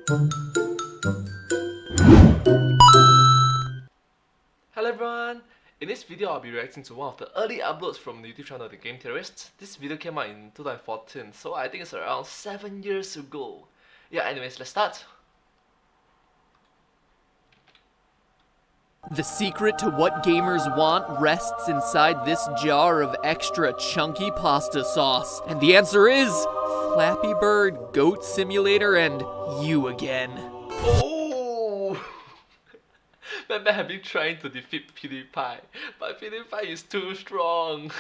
Hello everyone! In this video I'll be reacting to one of the early uploads from the YouTube channel The Game Theorists. This video came out in 2014, so I think it's around 7 years ago. Yeah, anyways, let's start. The secret to what gamers want rests inside this jar of extra chunky pasta sauce. And the answer is Flappy Bird, Goat Simulator, and you again. Oh! Remember have been trying to defeat PewDiePie, but PewDiePie is too strong.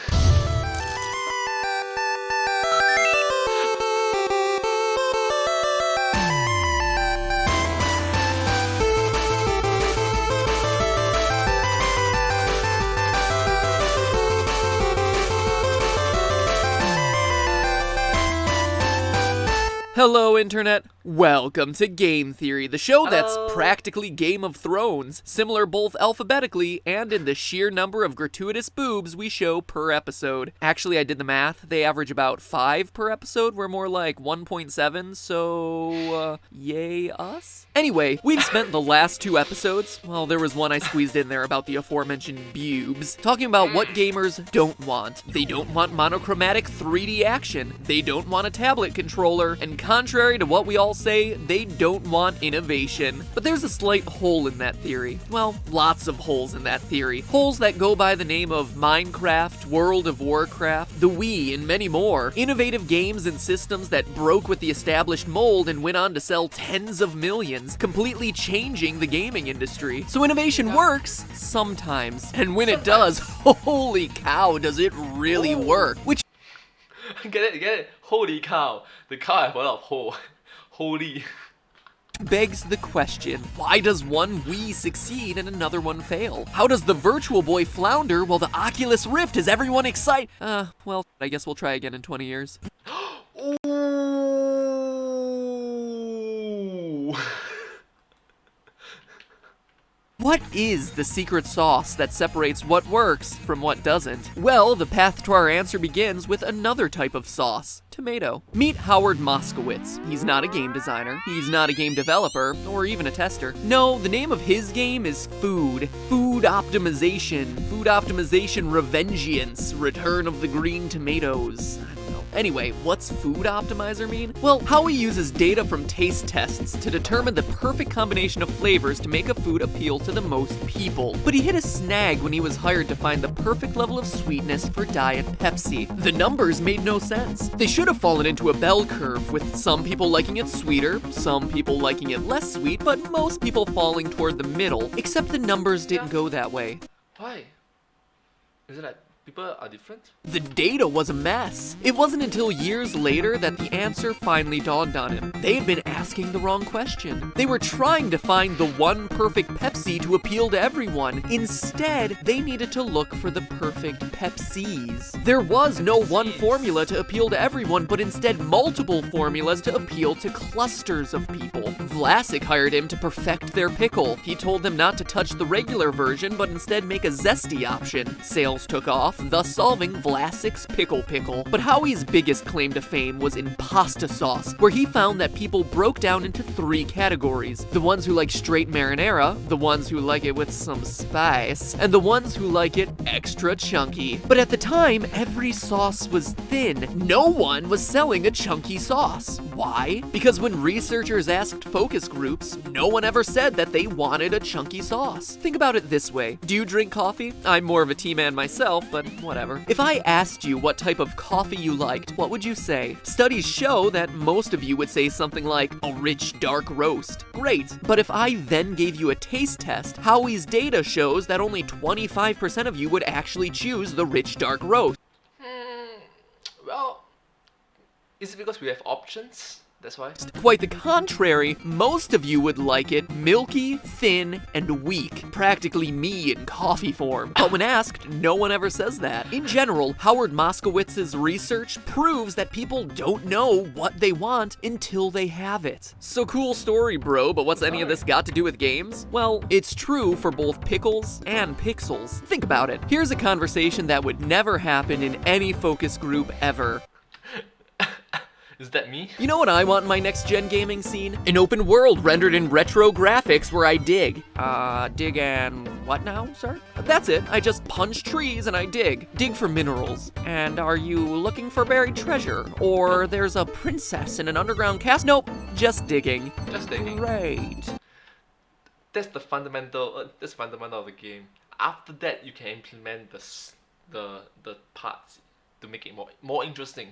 Hello, Internet. Welcome to Game Theory, the show that's practically Game of Thrones, similar both alphabetically and in the sheer number of gratuitous boobs we show per episode. Actually, I did the math. They average about 5 per episode. We're more like 1.7, so, yay us? Anyway, we've spent the last 2 episodes, well, there was one I squeezed in there about the aforementioned boobs, talking about what gamers don't want. They don't want monochromatic 3D action. They don't want a tablet controller, and contrary to what we all say, they don't want innovation. But there's a slight hole in that theory. Well, lots of holes in that theory. Holes that go by the name of Minecraft, World of Warcraft, the Wii, and many more. Innovative games and systems that broke with the established mold and went on to sell tens of millions, completely changing the gaming industry. So innovation works, sometimes. And when it does, holy cow, does it really work. Which Get it? Holy cow. The cow have a lot of hole. Holy. begs the question, why does one Wii succeed and another one fail? How does the Virtual Boy flounder while the Oculus Rift has everyone excited? Well, I guess we'll try again in 20 years. Ooh. What is the secret sauce that separates what works from what doesn't? Well, the path to our answer begins with another type of sauce. Tomato. Meet Howard Moskowitz. He's not a game designer, he's not a game developer, or even a tester. No, the name of his game is Food. Food Optimization. Food Optimization Revengeance. Return of the Green Tomatoes. Anyway, what's Food Optimizer mean? Well, Howie uses data from taste tests to determine the perfect combination of flavors to make a food appeal to the most people. But he hit a snag when he was hired to find the perfect level of sweetness for Diet Pepsi. The numbers made no sense. They should have fallen into a bell curve, with some people liking it sweeter, some people liking it less sweet, but most people falling toward the middle, except the numbers didn't go that way. Why? Is it like people are different? The data was a mess. It wasn't until years later that the answer finally dawned on him. They had been asking the wrong question. They were trying to find the one perfect Pepsi to appeal to everyone. Instead, they needed to look for the perfect Pepsis. There was no one formula to appeal to everyone, but instead multiple formulas to appeal to clusters of people. Vlasic hired him to perfect their pickle. He told them not to touch the regular version, but instead make a zesty option. Sales took off, thus solving Vlasic's Pickle. But Howie's biggest claim to fame was in pasta sauce, where he found that people broke down into 3 categories. The ones who like straight marinara, the ones who like it with some spice, and the ones who like it extra chunky. But at the time, every sauce was thin. No one was selling a chunky sauce. Why? Because when researchers asked focus groups, no one ever said that they wanted a chunky sauce. Think about it this way. Do you drink coffee? I'm more of a tea man myself, but whatever. If I asked you what type of coffee you liked, what would you say? Studies show that most of you would say something like a rich dark roast. Great, but if I then gave you a taste test, Howie's data shows that only 25% of you would actually choose the rich dark roast. Well, is it because we have options? That's why. Quite the contrary, most of you would like it milky, thin, and weak. Practically me in coffee form. But when asked, no one ever says that. In general, Howard Moskowitz's research proves that people don't know what they want until they have it. So cool story, bro, but what's any of this got to do with games? Well, it's true for both pickles and pixels. Think about it. Here's a conversation that would never happen in any focus group ever. Is that me? You know what I want in my next-gen gaming scene? An open world rendered in retro graphics where I dig. Dig and what now, sir? That's it. I just punch trees and I dig. Dig for minerals. And are you looking for buried treasure? Or there's a princess in an underground castle? Nope, just digging. Just digging. Great. That's the fundamental. That's fundamental of the game. After that, you can implement the parts to make it more interesting.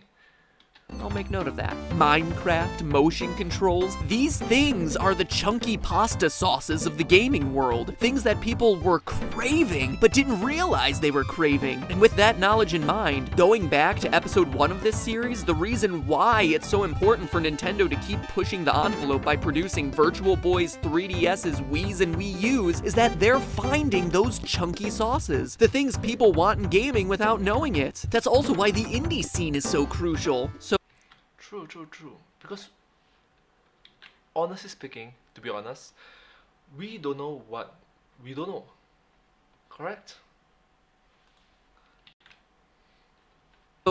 I'll make note of that. Minecraft, motion controls, these things are the chunky pasta sauces of the gaming world. Things that people were craving, but didn't realize they were craving. And with that knowledge in mind, going back to episode 1 of this series, the reason why it's so important for Nintendo to keep pushing the envelope by producing Virtual Boys, 3DSs, Wiis, and Wii U's is that they're finding those chunky sauces. The things people want in gaming without knowing it. That's also why the indie scene is so crucial. True. Because, honestly speaking, to be honest, we don't know what we don't know. Correct?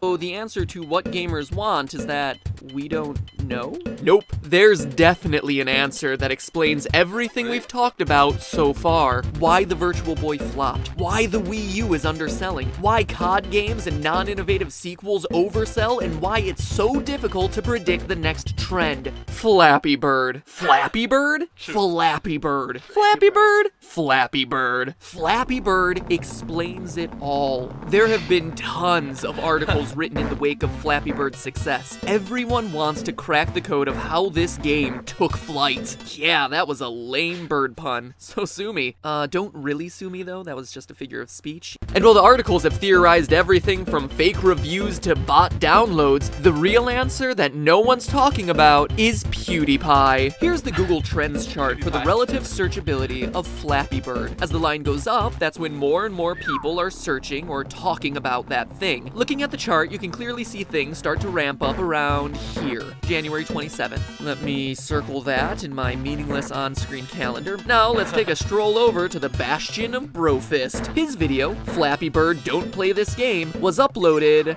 So the answer to what gamers want is that we don't know? Nope. There's definitely an answer that explains everything we've talked about so far. Why the Virtual Boy flopped. Why the Wii U is underselling. Why COD games and non-innovative sequels oversell, and why it's so difficult to predict the next trend. Flappy Bird. Flappy Bird? Flappy Bird. Flappy Bird? Flappy Bird. Flappy Bird explains it all. There have been tons of articles written in the wake of Flappy Bird's success. Everyone wants to crack the code of how this game took flight. Yeah, that was a lame bird pun. So sue me. Don't really sue me though, that was just a figure of speech. And while the articles have theorized everything from fake reviews to bot downloads, the real answer that no one's talking about is PewDiePie. Here's the Google Trends chart for the relative searchability of Flappy Bird. As the line goes up, that's when more and more people are searching or talking about that thing. Looking at the chart, you can clearly see things start to ramp up around here, January 27th. Let me circle that in my meaningless on-screen calendar. Now let's take a stroll over to the bastion of Brofist. His video, Flappy Bird Don't Play This Game, was uploaded,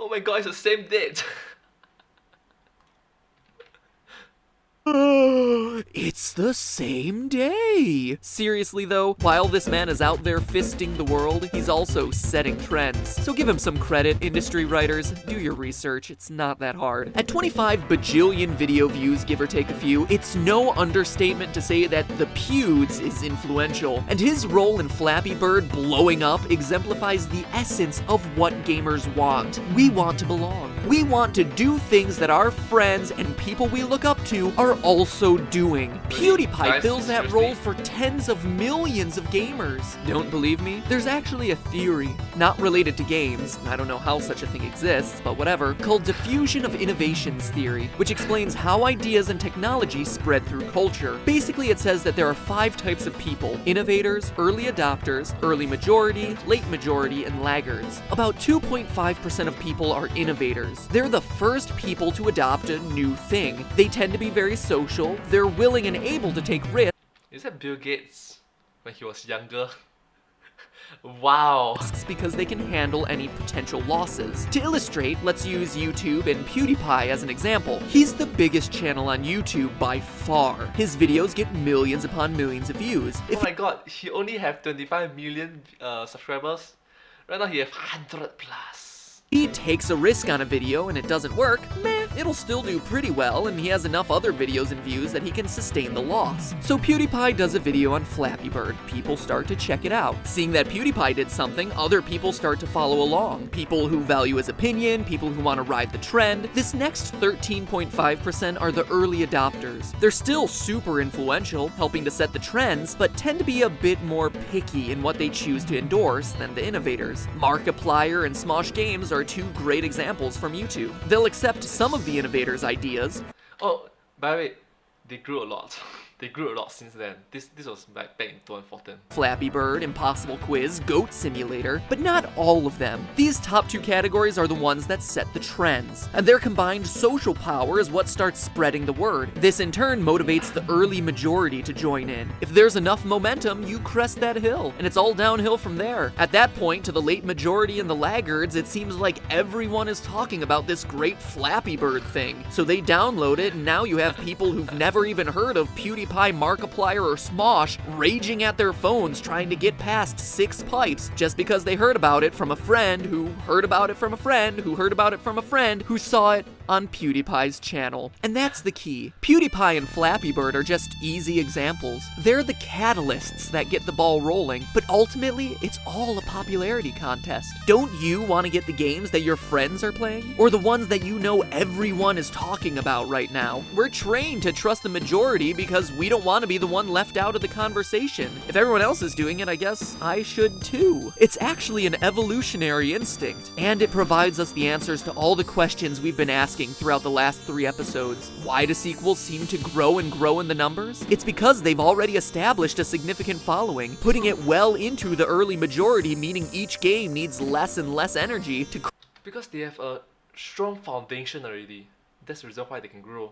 Oh my god, it's the same date. It's the same day! Seriously though, while this man is out there fisting the world, he's also setting trends. So give him some credit, industry writers. Do your research, it's not that hard. At 25 bajillion video views, give or take a few, it's no understatement to say that the Pewds is influential. And his role in Flappy Bird blowing up exemplifies the essence of what gamers want. We want to belong. We want to do things that our friends and people we look up to are also doing. PewDiePie fills that role for tens of millions of gamers. Don't believe me? There's actually a theory, not related to games, I don't know how such a thing exists, but whatever, called diffusion of innovations theory, which explains how ideas and technology spread through culture. Basically, it says that there are 5 types of people: innovators, early adopters, early majority, late majority, and laggards. About 2.5% of people are innovators. They're the first people to adopt a new thing. They tend to be very social, they're willing and able to take risks. Is that Bill Gates when he was younger? Wow. Because they can handle any potential losses. To illustrate, let's use YouTube and PewDiePie as an example. He's the biggest channel on YouTube by far. His videos get millions upon millions of views. Oh my god, he only have 25 million subscribers. Right now he have 100 plus. He takes a risk on a video and it doesn't work, meh, it'll still do pretty well, and he has enough other videos and views that he can sustain the loss. So PewDiePie does a video on Flappy Bird. People start to check it out. Seeing that PewDiePie did something, other people start to follow along. People who value his opinion, people who want to ride the trend. This next 13.5% are the early adopters. They're still super influential, helping to set the trends, but tend to be a bit more picky in what they choose to endorse than the innovators. Markiplier and Smosh Games are 2 great examples from YouTube. They'll accept some of the innovators' ideas. Oh, by the way, they grew a lot. they grew a lot since then. This was back in 2014. Flappy Bird, Impossible Quiz, Goat Simulator, but not all of them. These top 2 categories are the ones that set the trends, and their combined social power is what starts spreading the word. This in turn motivates the early majority to join in. If there's enough momentum, you crest that hill, and it's all downhill from there. At that point, to the late majority and the laggards, it seems like everyone is talking about this great Flappy Bird thing. So they download it, and now you have people who've never even heard of PewDiePie, Markiplier, or Smosh raging at their phones trying to get past 6 pipes just because they heard about it from a friend who heard about it from a friend who heard about it from a friend who saw it on PewDiePie's channel. And that's the key. PewDiePie and Flappy Bird are just easy examples. They're the catalysts that get the ball rolling, but ultimately, it's all a popularity contest. Don't you want to get the games that your friends are playing? Or the ones that you know everyone is talking about right now? We're trained to trust the majority because we don't want to be the one left out of the conversation. If everyone else is doing it, I guess I should too. It's actually an evolutionary instinct, and it provides us the answers to all the questions we've been asking throughout the last 3 episodes. Why do sequels seem to grow and grow in the numbers? It's because they've already established a significant following, putting it well into the early majority, meaning each game needs less and less energy to Because they have a strong foundation already. That's the reason why they can grow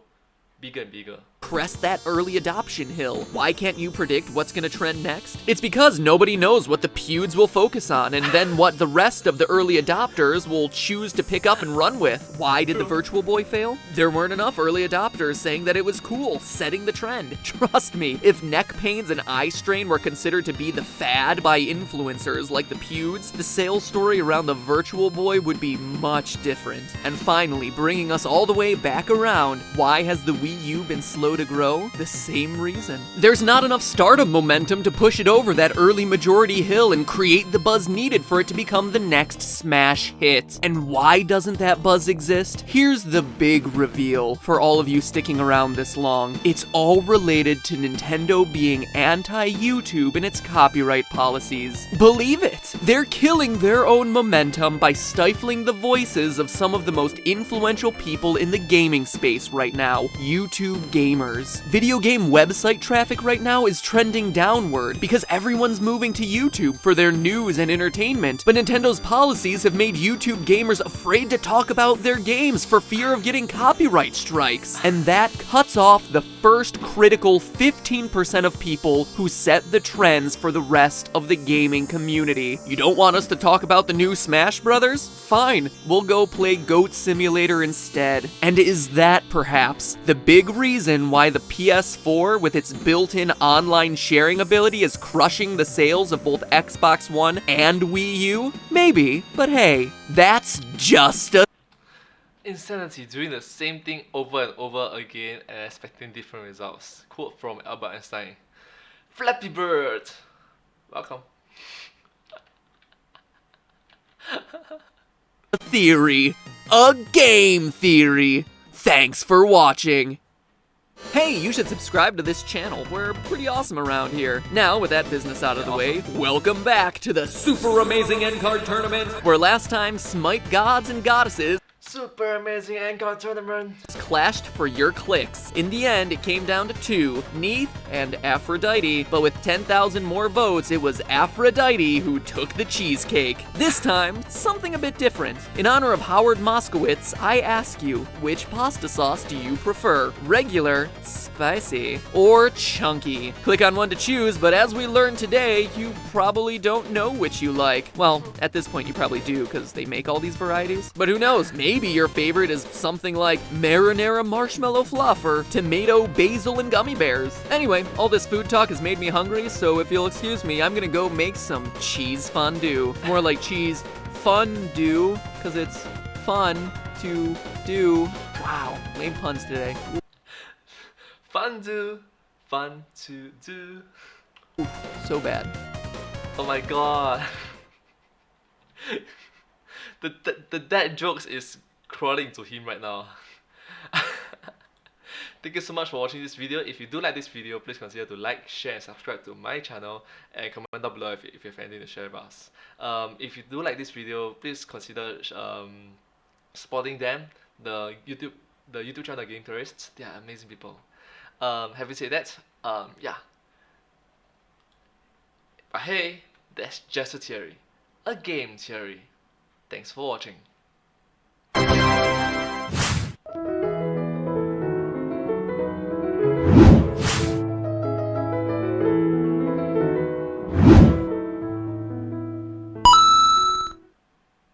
bigger and bigger. crest that early adoption hill. Why can't you predict what's gonna trend next? It's because nobody knows what the pewds will focus on and then what the rest of the early adopters will choose to pick up and run with. Why did the Virtual Boy fail? There weren't enough early adopters saying that it was cool, setting the trend. Trust me, if neck pains and eye strain were considered to be the fad by influencers like the pewds, the sales story around the Virtual Boy would be much different. And finally, bringing us all the way back around, why has the Wii U been slow to grow? The same reason. There's not enough stardom momentum to push it over that early majority hill and create the buzz needed for it to become the next smash hit. And why doesn't that buzz exist? Here's the big reveal for all of you sticking around this long. It's all related to Nintendo being anti-YouTube in its copyright policies. Believe it! They're killing their own momentum by stifling the voices of some of the most influential people in the gaming space right now, YouTube gamers. Video game website traffic right now is trending downward because everyone's moving to YouTube for their news and entertainment, but Nintendo's policies have made YouTube gamers afraid to talk about their games for fear of getting copyright strikes. And that cuts off the first critical 15% of people who set the trends for the rest of the gaming community. You don't want us to talk about the new Smash Brothers? Fine, we'll go play Goat Simulator instead. And is that perhaps the big reason why the PS4 with its built-in online sharing ability is crushing the sales of both Xbox One and Wii U? Maybe, but hey, that's just a Insanity, doing the same thing over and over again and expecting different results. Quote from Albert Einstein. Flappy Bird! Welcome. theory. A game theory. Thanks for watching. Hey, you should subscribe to this channel. We're pretty awesome around here. Now, with that business out of the way, welcome back to the super amazing end card tournament, where last time smite gods and goddesses Super amazing end card tournament. clashed for your clicks. In the end, it came down to 2, Neith and Aphrodite, but with 10,000 more votes, it was Aphrodite who took the cheesecake. This time, something a bit different. In honor of Howard Moskowitz, I ask you, which pasta sauce do you prefer? Regular, spicy, or chunky? Click on one to choose, but as we learned today, you probably don't know which you like. Well, at this point you probably do, because they make all these varieties. But who knows, maybe your favorite is something like marinara marshmallow fluff or tomato, basil, and gummy bears. Anyway, all this food talk has made me hungry, so if you'll excuse me, I'm gonna go make some cheese fondue. More like cheese fondue, because it's fun to do. Wow, made puns today. Fun to do. So bad. Oh my god. the dad jokes is crawling to him right now. Thank you so much for watching this video. If you do like this video, please consider to like, share, and subscribe to my channel, and comment down below if you have anything to share with us. If you do like this video, please consider supporting them, the YouTube channel Game Theorists. They are amazing people. Having said that, Yeah. But hey, that's just a theory. A game theory. Thanks for watching.